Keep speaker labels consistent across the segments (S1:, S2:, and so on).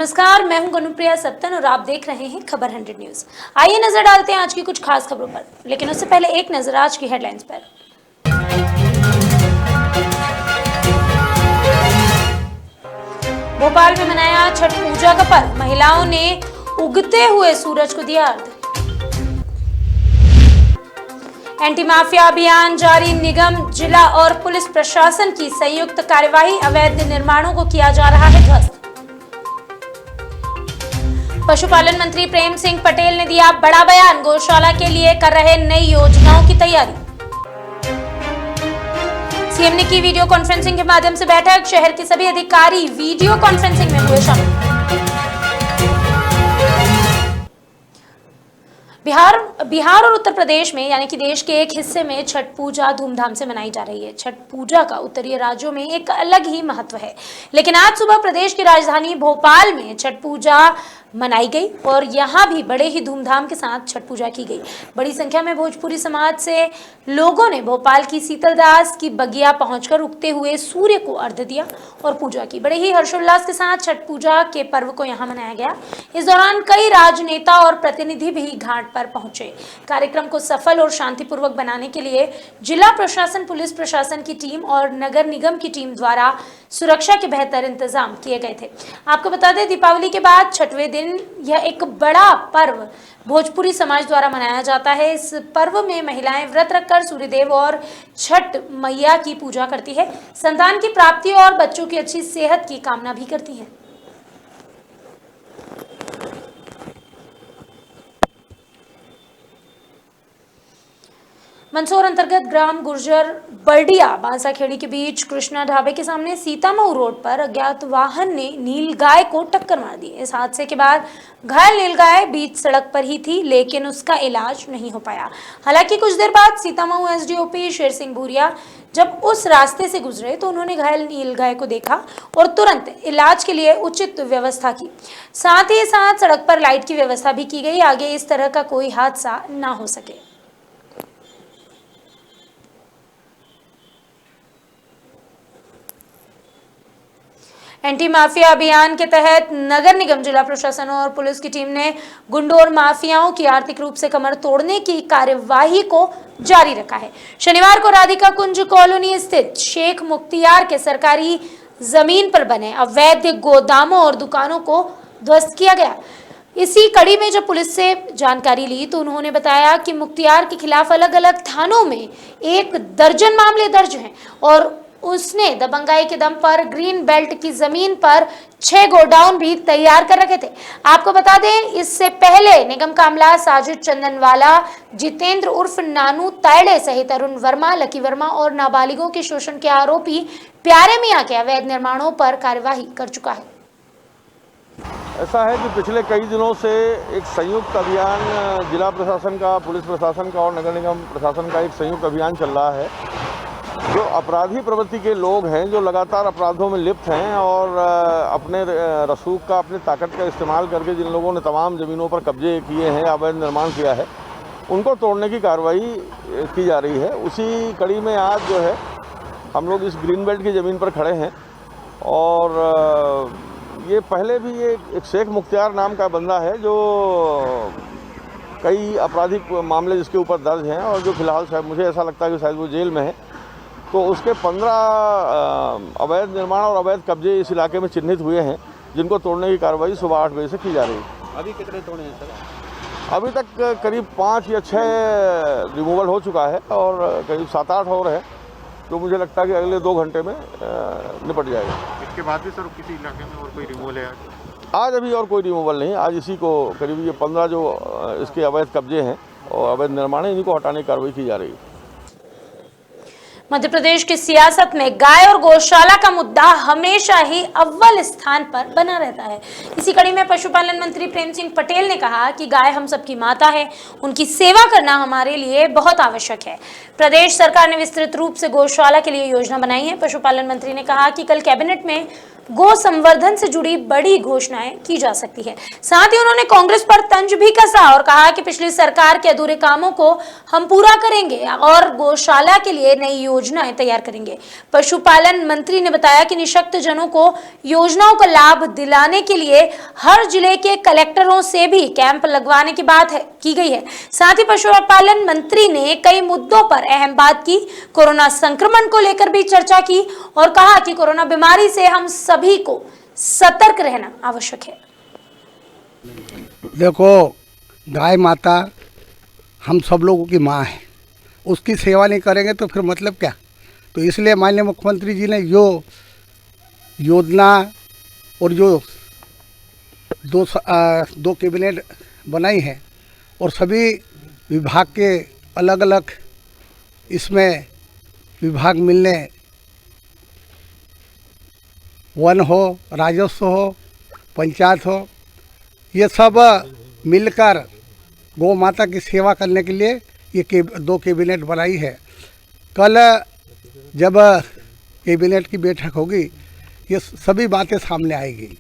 S1: नमस्कार, मैं हूं गनुप्रिया सप्तन और आप देख रहे हैं खबर 100 न्यूज। आइए नजर डालते हैं आज की कुछ खास खबरों पर, लेकिन उससे पहले एक नजर आज की हेडलाइंस पर। भोपाल में मनाया छठ पूजा का पर्व, महिलाओं ने उगते हुए सूरज को दिया अर्घ्य। एंटी माफिया अभियान जारी, निगम, जिला और पुलिस प्रशासन की संयुक्त कार्यवाही, अवैध निर्माणों को किया जा रहा है ध्वस्त। पशुपालन मंत्री प्रेम सिंह पटेल ने दिया बड़ा बयान, गौशाला के लिए कर रहे नई योजनाओं की तैयारी। सीएम ने की वीडियो कॉन्फ्रेंसिंग के माध्यम से बैठक, शहर के सभी अधिकारी वीडियो कॉन्फ्रेंसिंग में हुए शामिल। बिहार और उत्तर प्रदेश में यानी कि देश के एक हिस्से में छठ पूजा धूमधाम से मनाई जा रही है। छठ पूजा का उत्तरीय राज्यों में एक अलग ही महत्व है, लेकिन आज सुबह प्रदेश की राजधानी भोपाल में छठ पूजा मनाई गई और यहाँ भी बड़े ही धूमधाम के साथ छठ पूजा की गई। बड़ी संख्या में भोजपुरी समाज से लोगों ने भोपाल की शीतलदास की बगिया पहुंचकर उगते हुए सूर्य को अर्घ्य दिया और पूजा की। बड़े ही हर्षोल्लास के साथ छठ पूजा के पर्व को यहाँ मनाया गया। इस दौरान कई राजनेता और प्रतिनिधि भी घाट पर पहुंचे। कार्यक्रम को सफल और शांतिपूर्वक बनाने के लिए जिला प्रशासन, पुलिस प्रशासन की टीम और नगर निगम की टीम द्वारा सुरक्षा के बेहतर इंतजाम किए गए थे। आपको बता दें, दीपावली के बाद छठवें दिन यह एक बड़ा पर्व भोजपुरी समाज द्वारा मनाया जाता है। इस पर्व में महिलाएं व्रत रखकर सूर्यदेव और छठ मैया की पूजा करती है, संतान की प्राप्ति और बच्चों की अच्छी सेहत की कामना भी करती हैं। मंदसौर अंतर्गत ग्राम गुर्जर बर्डिया बांसाखेड़ी के बीच कृष्णा ढाबे के सामने सीतामऊ रोड पर अज्ञात वाहन ने नीलगाय को टक्कर मार दी। इस हादसे के बाद घायल नीलगाय बीच सड़क पर ही थी, लेकिन उसका इलाज नहीं हो पाया। हालांकि कुछ देर बाद सीतामऊ एसडीओपी शेर सिंह भूरिया जब उस रास्ते से गुजरे तो उन्होंने घायल नीलगाय को देखा और तुरंत इलाज के लिए उचित व्यवस्था की। साथ ही साथ सड़क पर लाइट की व्यवस्था भी की गई, आगे इस तरह का कोई हादसा न हो सके। एंटी माफिया अभियान के तहत नगर निगम, जिला प्रशासन और पुलिस की टीम ने गुंडों और माफियाओं की आर्थिक रूप से कमर तोड़ने की कार्यवाही को जारी रखा है। शनिवार को राधिका कुंज कॉलोनी स्थित शेख मुख्तियार के सरकारी जमीन पर बने अवैध गोदामों और दुकानों को ध्वस्त किया गया। इसी कड़ी में जब पुलिस से जानकारी ली तो उन्होंने बताया कि मुख्तियार के खिलाफ अलग अलग थानों में 1 दर्जन मामले दर्ज हैं और उसने दबंगाई के दम पर ग्रीन बेल्ट की जमीन पर 6 गोडाउन भी तैयार कर रखे थे। आपको बता दें, इससे पहले निगम का अमला साजिद चंदनवाला, जितेंद्र उर्फ नानू तायड़े सहित अरुण वर्मा, लकी वर्मा और नाबालिगों के शोषण के आरोपी प्यारे मियां के अवैध निर्माणों पर कार्यवाही कर चुका है।
S2: ऐसा है कि पिछले कई दिनों से एक संयुक्त अभियान जिला प्रशासन का, पुलिस प्रशासन का और नगर निगम प्रशासन का एक संयुक्त अभियान चल रहा है। जो अपराधी प्रवृत्ति के लोग हैं, जो लगातार अपराधों में लिप्त हैं और अपने रसूख का, अपनी ताकत का इस्तेमाल करके जिन लोगों ने तमाम ज़मीनों पर कब्जे किए हैं, अवैध निर्माण किया है, उनको तोड़ने की कार्रवाई की जा रही है। उसी कड़ी में आज जो है हम लोग इस ग्रीन बेल्ट की ज़मीन पर खड़े हैं और ये पहले भी ये एक शेख मुख्तियार नाम का बंदा है जो कई आपराधिक मामले जिसके ऊपर दर्ज हैं और जो फिलहाल शायद मुझे ऐसा लगता है कि शायद वो जेल में है। तो उसके 15 अवैध निर्माण और अवैध कब्जे इस इलाके में चिन्हित हुए हैं, जिनको तोड़ने की कार्रवाई सुबह 8 बजे से की जा रही है।
S3: अभी कितने तोड़े हैं सर?
S2: अभी तक करीब 5 या 6 रिमूवल हो चुका है और करीब 7-8 और है, तो मुझे लगता है कि अगले 2 घंटे में निपट जाएगा।
S3: इसके बाद भी सर किसी इलाके में और कोई रिमूवल है?
S2: आज अभी और कोई रिमूवल नहीं। आज इसी को करीब ये 15 जो इसके अवैध कब्जे हैं और अवैध निर्माण है, इन्हीं को हटाने की कार्रवाई की जा रही है।
S1: मध्य प्रदेश की सियासत में गाय और गौशाला का मुद्दा हमेशा ही अव्वल स्थान पर बना रहता है। इसी कड़ी में पशुपालन मंत्री प्रेम सिंह पटेल ने कहा कि गाय हम सबकी माता है, उनकी सेवा करना हमारे लिए बहुत आवश्यक है। प्रदेश सरकार ने विस्तृत रूप से गौशाला के लिए योजना बनाई है। पशुपालन मंत्री ने कहा कि कल कैबिनेट में गो संवर्धन से जुड़ी बड़ी घोषणाएं की जा सकती है। साथ ही उन्होंने कांग्रेस पर तंज भी कसा और कहा कि पिछली सरकार के अधूरे कामों को हम पूरा करेंगे और गौशाला के लिए नई योजनाएं तैयार करेंगे। पशुपालन मंत्री ने बताया कि निःशक्त जनों को योजनाओं का लाभ दिलाने के लिए हर जिले के कलेक्टरों से भी कैंप लगवाने की बात की गई है। साथ ही पशुपालन मंत्री ने कई मुद्दों पर अहम बात की, कोरोना संक्रमण को लेकर भी चर्चा की और कहा कि कोरोना बीमारी से हम सभी को सतर्क रहना आवश्यक है।
S4: देखो, गाय माता हम सब लोगों की माँ है, उसकी सेवा नहीं करेंगे तो फिर मतलब क्या। तो इसलिए माननीय मुख्यमंत्री जी ने जो योजना और जो दो कैबिनेट बनाई है और सभी विभाग के अलग अलग इसमें विभाग मिलने, वन हो, राजस्व हो, पंचायत हो, ये सब मिलकर गौ माता की सेवा करने के लिए ये दो कैबिनेट बनाई है। कल जब कैबिनेट की बैठक होगी ये सभी बातें सामने आएगी।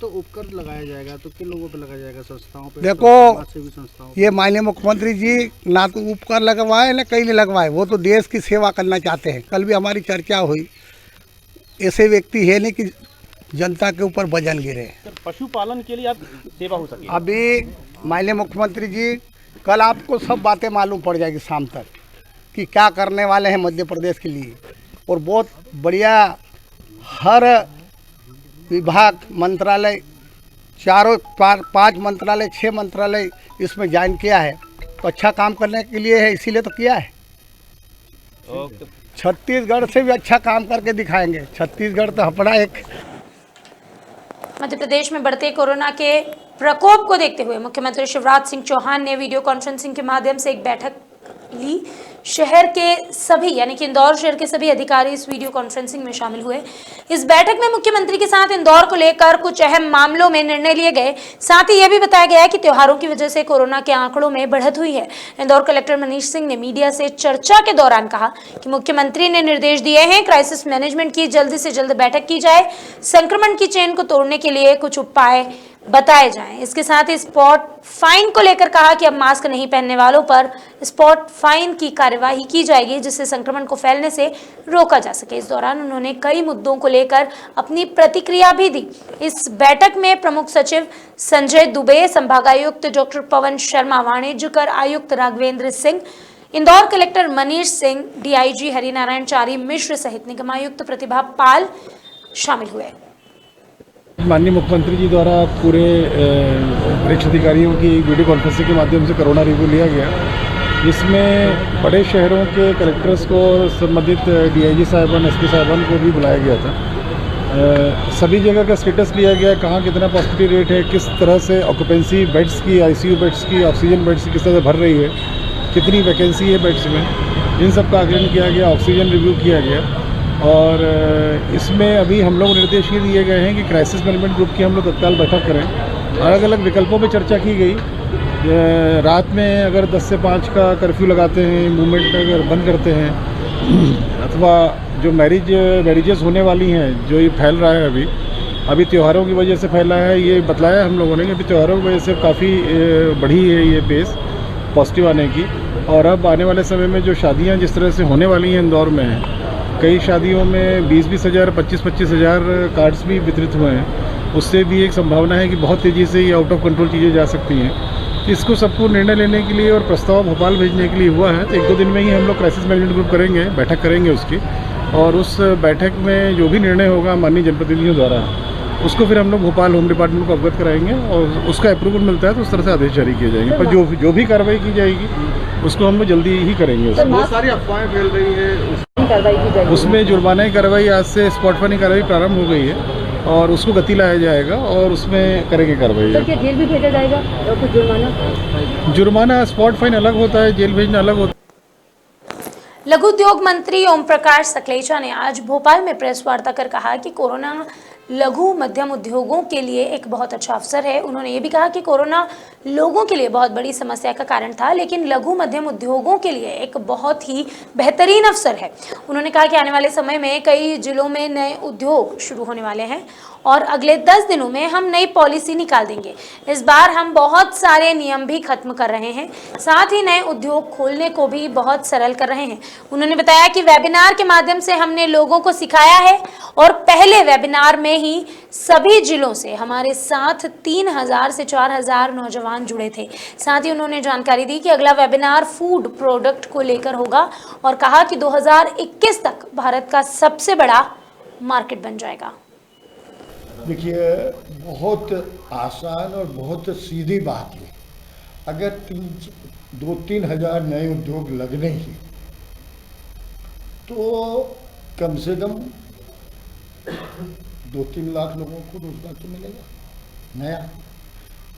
S5: तो उपकर लगाया जाएगा तो किन लोगों पे लगाया जाएगा? संस्थाओं पे?
S4: देखो,
S5: समाजसेवी संस्थाओं?
S4: ये माननीय मुख्यमंत्री जी ना तो उपकर लगवाए ना कहीं नहीं लगवाए, वो तो देश की सेवा करना चाहते हैं। कल भी हमारी चर्चा हुई, ऐसे व्यक्ति है नहीं कि जनता के ऊपर वजन गिरे।
S6: पशुपालन के लिए आप सेवा हो सके।
S4: अभी माननीय मुख्यमंत्री जी कल आपको सब बातें मालूम पड़ जाएगी शाम तक कि क्या करने वाले हैं मध्य प्रदेश के लिए। और बहुत बढ़िया, हर विभाग, मंत्रालय, चारों 5 मंत्रालय 6 मंत्रालय इसमें ज्वाइन किया है, तो अच्छा काम करने के लिए है, इसीलिए तो किया है। छत्तीसगढ़ से भी अच्छा काम करके दिखाएंगे। छत्तीसगढ़ तो अपना एक।
S1: मध्य प्रदेश में बढ़ते कोरोना के प्रकोप को देखते हुए मुख्यमंत्री शिवराज सिंह चौहान ने वीडियो कॉन्फ्रेंसिंग के माध्यम से एक बैठक ली। शहर के सभी यानी कि इंदौर शहर के सभी अधिकारी इस वीडियो कॉन्फ्रेंसिंग में शामिल हुए। इस बैठक में मुख्यमंत्री के साथ इंदौर को लेकर कुछ अहम मामलों में निर्णय लिए गए। साथ ही यह भी बताया गया कि त्योहारों की वजह से कोरोना के आंकड़ों में बढ़त हुई है। इंदौर कलेक्टर मनीष सिंह ने मीडिया से चर्चा के दौरान कहा कि मुख्यमंत्री ने निर्देश दिए हैं क्राइसिस मैनेजमेंट की जल्द से जल्द बैठक की जाए, संक्रमण की चेन को तोड़ने के लिए कुछ उपाय बताए जाएं। इसके साथ ही स्पॉट फाइन को लेकर कहा कि अब मास्क नहीं पहनने वालों पर स्पॉट फाइन की कार्यवाही की जाएगी, जिससे संक्रमण को फैलने से रोका जा सके। इस दौरान उन्होंने कई मुद्दों को लेकर अपनी प्रतिक्रिया भी दी। इस बैठक में प्रमुख सचिव संजय दुबे, संभागायुक्त डॉक्टर पवन शर्मा, वाणिज्य कर आयुक्त राघवेंद्र सिंह, इंदौर कलेक्टर मनीष सिंह, डीआईजी हरिनारायण चारी मिश्र सहित निगम आयुक्त प्रतिभा पाल शामिल हुए।
S7: माननीय मुख्यमंत्री जी द्वारा पूरे वरिष्ठ अधिकारियों की वीडियो कॉन्फ्रेंसिंग के माध्यम से कोरोना रिव्यू लिया गया। इसमें बड़े शहरों के कलेक्टर्स को, संबंधित डीआईजी साहिबान, एसपी साहिबान को भी बुलाया गया था। सभी जगह का स्टेटस लिया गया, कहाँ कितना पॉजिटिव रेट है, किस तरह से ऑक्यूपेंसी बेड्स की, आईसीयू बेड्स की, ऑक्सीजन बेड्स की किस तरह से भर रही है, कितनी वैकेंसी है बेड्स में, इन सब का आकलन किया गया। ऑक्सीजन रिव्यू किया गया और इसमें अभी हम लोग निर्देश ये दिए गए हैं कि क्राइसिस मैनेजमेंट ग्रुप की हम लोग तत्काल बैठक करें। अलग अलग विकल्पों पर चर्चा की गई। रात में अगर 10 से 5 का कर्फ्यू लगाते हैं, मूवमेंट अगर बंद करते हैं, अथवा जो मैरिजेस होने वाली हैं, जो ये फैल रहा है अभी त्योहारों की वजह से फैला है, ये बतलाया हम लोगों ने कि अभी त्योहारों की वजह से काफ़ी बढ़ी है ये पेस पॉजिटिव आने की। और अब आने वाले समय में जो शादियाँ जिस तरह से होने वाली हैं इंदौर में हैं, कई शादियों में 20-20 हज़ार, 25-25 हज़ार कार्ड्स भी वितरित हुए हैं। उससे भी एक संभावना है कि बहुत तेज़ी से ये आउट ऑफ कंट्रोल चीज़ें जा सकती हैं। इसको सबको निर्णय लेने के लिए और प्रस्ताव भोपाल भेजने के लिए हुआ है। तो 1-2 दिन में ही हम लोग क्राइसिस मैनेजमेंट ग्रुप करेंगे, बैठक करेंगे उसकी, और उस बैठक में जो भी निर्णय होगा माननीय जनप्रतिनिधियों द्वारा, उसको फिर हम लोग भोपाल होम डिपार्टमेंट को अवगत कराएंगे और उसका अप्रूवल मिलता है तो उस तरह से आदेश जारी किए जाएंगे। पर जो भी कार्रवाई की जाएगी उसको हम लोग जल्दी ही करेंगे।
S3: बहुत सारी अफवाहें फैल रही हैं,
S7: उसमें जुर्माना की कार्रवाई आज से स्पॉट फाइन की कार्रवाई प्रारंभ हो गई है और उसको गति लाया जाएगा और उसमें करेंगे कार्रवाई।
S8: क्या जेल भी भेजा जाएगा और कुछ जुर्माना?
S7: जुर्माना स्पॉट फाइन अलग होता है, जेल भेजना अलग होता है।
S1: लघु उद्योग मंत्री ओम प्रकाश सकलेचा ने आज भोपाल में प्रेस वार्ता कर कहा कि कोरोना लघु मध्यम उद्योगों के लिए एक बहुत अच्छा अवसर है। उन्होंने ये भी कहा कि कोरोना लोगों के लिए बहुत बड़ी समस्या का कारण था, लेकिन लघु मध्यम उद्योगों के लिए एक बहुत ही बेहतरीन अवसर है। उन्होंने कहा कि आने वाले समय में कई जिलों में नए उद्योग शुरू होने वाले हैं और अगले 10 दिनों में हम नई पॉलिसी निकाल देंगे। इस बार हम बहुत सारे नियम भी खत्म कर रहे हैं, साथ ही नए उद्योग खोलने को भी बहुत सरल कर रहे हैं। उन्होंने बताया कि वेबिनार के माध्यम से हमने लोगों को सिखाया है और पहले वेबिनार में ही सभी जिलों से हमारे साथ 3000 से 4000 नौजवान जुड़े थे। साथ ही उन्होंने जानकारी दी कि अगला वेबिनार फूड प्रोडक्ट को लेकर होगा और कहा कि 2021 तक भारत का सबसे बड़ा मार्केट बन जाएगा।
S9: देखिए, बहुत आसान और बहुत सीधी बात है। अगर 2-3 हज़ार नए उद्योग लगने ही तो कम से कम 2-3 लाख लोगों को रोजगार तो मिलेगा नया।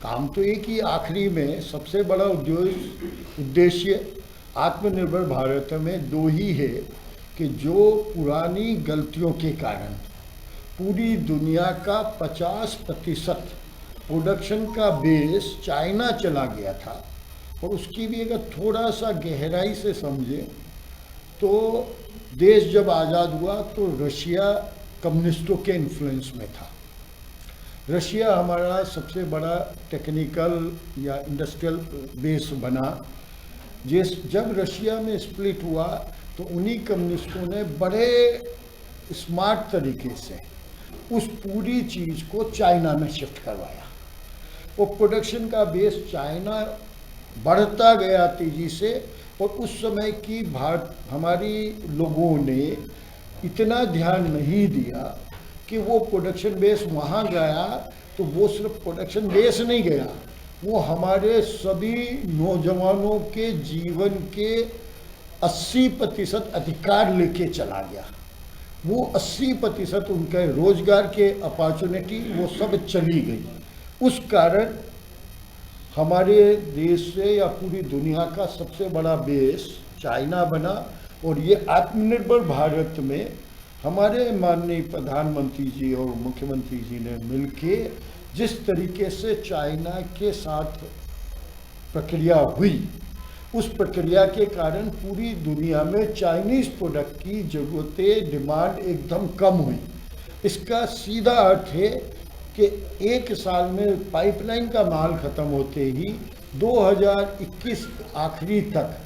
S9: काम तो एक ही, आखिरी में सबसे बड़ा उद्देश्य आत्मनिर्भर भारत में 2 ही है कि जो पुरानी गलतियों के कारण पूरी दुनिया का 50% प्रोडक्शन का बेस चाइना चला गया था, और उसकी भी अगर थोड़ा सा गहराई से समझे तो देश जब आज़ाद हुआ तो रशिया कम्युनिस्टों के इन्फ्लुएंस में था। रशिया हमारा सबसे बड़ा टेक्निकल या इंडस्ट्रियल बेस बना। जब रशिया में स्प्लिट हुआ तो उन्हीं कम्युनिस्टों ने बड़े स्मार्ट तरीके से उस पूरी चीज़ को चाइना में शिफ्ट करवाया। वो प्रोडक्शन का बेस चाइना बढ़ता गया तेज़ी से, और उस समय की हमारी लोगों ने इतना ध्यान नहीं दिया कि वो प्रोडक्शन बेस वहाँ गया। तो वो सिर्फ प्रोडक्शन बेस नहीं गया, वो हमारे सभी नौजवानों के जीवन के 80% अधिकार लेके चला गया। वो 80% उनके रोजगार के अपॉर्चुनिटी वो सब चली गई। उस कारण हमारे देश से या पूरी दुनिया का सबसे बड़ा बेस चाइना बना। और ये आत्मनिर्भर भारत में हमारे माननीय प्रधानमंत्री जी और मुख्यमंत्री जी ने मिलके जिस तरीके से चाइना के साथ प्रक्रिया हुई, उस प्रक्रिया के कारण पूरी दुनिया में चाइनीज़ प्रोडक्ट की ज़रूरतें, डिमांड एकदम कम हुई। इसका सीधा अर्थ है कि 1 साल में पाइपलाइन का माल ख़त्म होते ही 2021 आखिरी तक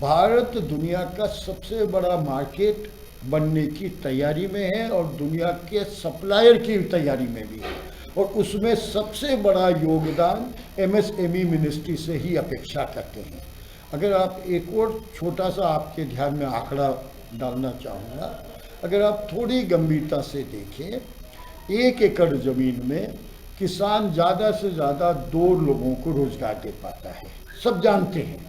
S9: भारत दुनिया का सबसे बड़ा मार्केट बनने की तैयारी में है और दुनिया के सप्लायर की तैयारी में भी है। और उसमें सबसे बड़ा योगदान MSME मिनिस्ट्री से ही अपेक्षा करते हैं। अगर आप एक और छोटा सा आपके ध्यान में आंकड़ा डालना चाहूँगा, अगर आप थोड़ी गंभीरता से देखें, 1 एकड़ ज़मीन में किसान ज़्यादा से ज़्यादा 2 लोगों को रोज़गार दे पाता है, सब जानते हैं।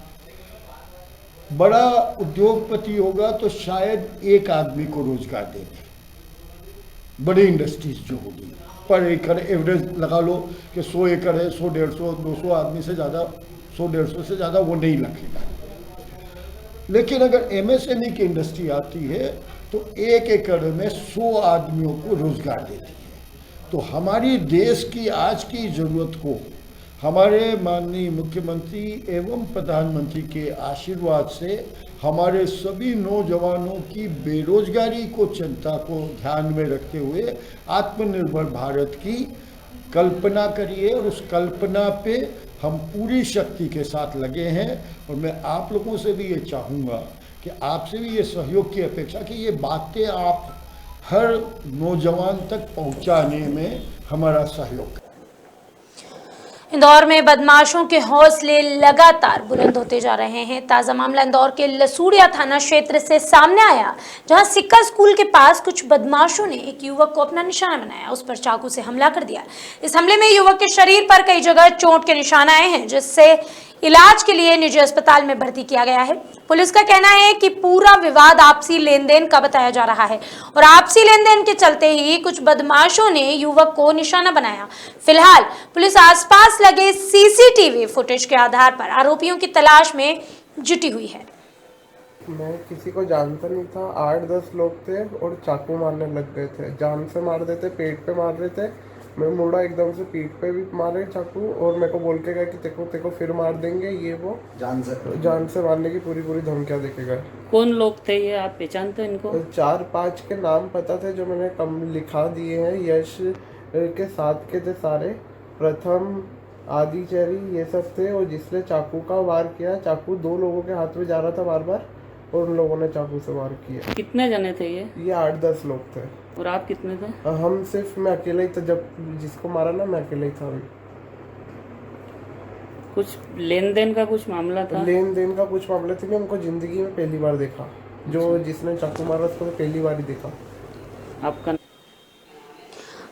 S9: बड़ा उद्योगपति होगा तो शायद 1 आदमी को रोज़गार दे दे। बड़ी इंडस्ट्रीज जो होगी पर एकड़ एवरेज लगा लो कि 100 एकड़ है, 100, 150, 200 आदमी से ज़्यादा, 100-150 से ज़्यादा वो नहीं लगेगा। लेकिन अगर MSME की इंडस्ट्री आती है तो 1 एकड़ में 100 आदमियों को रोज़गार देती है। तो हमारी देश की आज की ज़रूरत को हमारे माननीय मुख्यमंत्री एवं प्रधानमंत्री के आशीर्वाद से हमारे सभी नौजवानों की बेरोजगारी को, चिंता को ध्यान में रखते हुए आत्मनिर्भर भारत की कल्पना करिए, और उस कल्पना पे हम पूरी शक्ति के साथ लगे हैं। और मैं आप लोगों से भी ये चाहूँगा कि आपसे भी ये सहयोग की अपेक्षा कि ये बातें आप हर नौजवान तक पहुँचाने में हमारा सहयोग।
S1: इंदौर में बदमाशों के हौसले लगातार बुलंद होते जा रहे हैं। ताज़ा मामला इंदौर के लसूड़िया थाना क्षेत्र से सामने आया, जहां सिक्का स्कूल के पास कुछ बदमाशों ने एक युवक को अपना निशाना बनाया, उस पर चाकू से हमला कर दिया। इस हमले में युवक के शरीर पर कई जगह चोट के निशान आए हैं, जिससे इलाज के लिए निजी अस्पताल में भर्ती किया गया है। पुलिस का कहना है कि पूरा विवाद आपसी लेन देन का बताया जा रहा है और आपसी लेन देन के चलते ही कुछ बदमाशों ने युवक को निशाना बनाया। फिलहाल पुलिस आसपास लगे CCTV फुटेज के आधार पर आरोपियों की तलाश में जुटी हुई है।
S3: मैं किसी को जानता नहीं था। 8-10 लोग थे और चाकू मारने लग गए थे। जान से मार रहे थे, पेट पे मार रहे थे। मैं मुड़ा एकदम से, पीठ पे भी मारे चाकू और मेरे को बोल के गए कि तेको फिर मार देंगे, ये वो जान से मारने की पूरी धमकियाँ देके गए।
S10: कौन लोग थे ये, आप पहचानते हो इनको?
S3: 4-5 के नाम पता थे जो मैंने कम लिखा दिए हैं। यश के साथ के थे सारे, प्रथम, आदि, चेरी, ये सब थे। और जिसने चाकू का वार किया, चाकू 2 लोगों के हाथ में जा रहा था बार और उन लोगों ने चाकू से वार किया।
S10: कितने जने थे ये
S3: 8-10 लोग थे।
S10: और आप कितने थे?
S3: हम सिर्फ, मैं अकेला ही था। जब जिसको मारा ना, मैं अकेला ही था।
S10: कुछ लेन देन का कुछ मामला था?
S3: लेन देन का कुछ मामला था। मैं उनको जिंदगी में पहली बार देखा। जो जिसने चाकू मारा उसको तो पहली बार ही देखा।
S10: आपका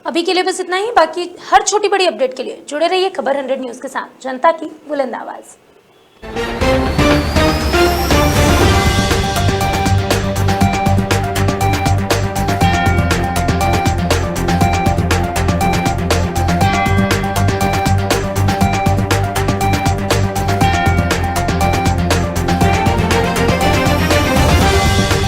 S1: अभी के लिए बस इतना ही। बाकी हर छोटी बड़ी अपडेट के लिए जुड़े रहिए खबर 100 न्यूज़ के साथ, जनता की बुलंद आवाज़।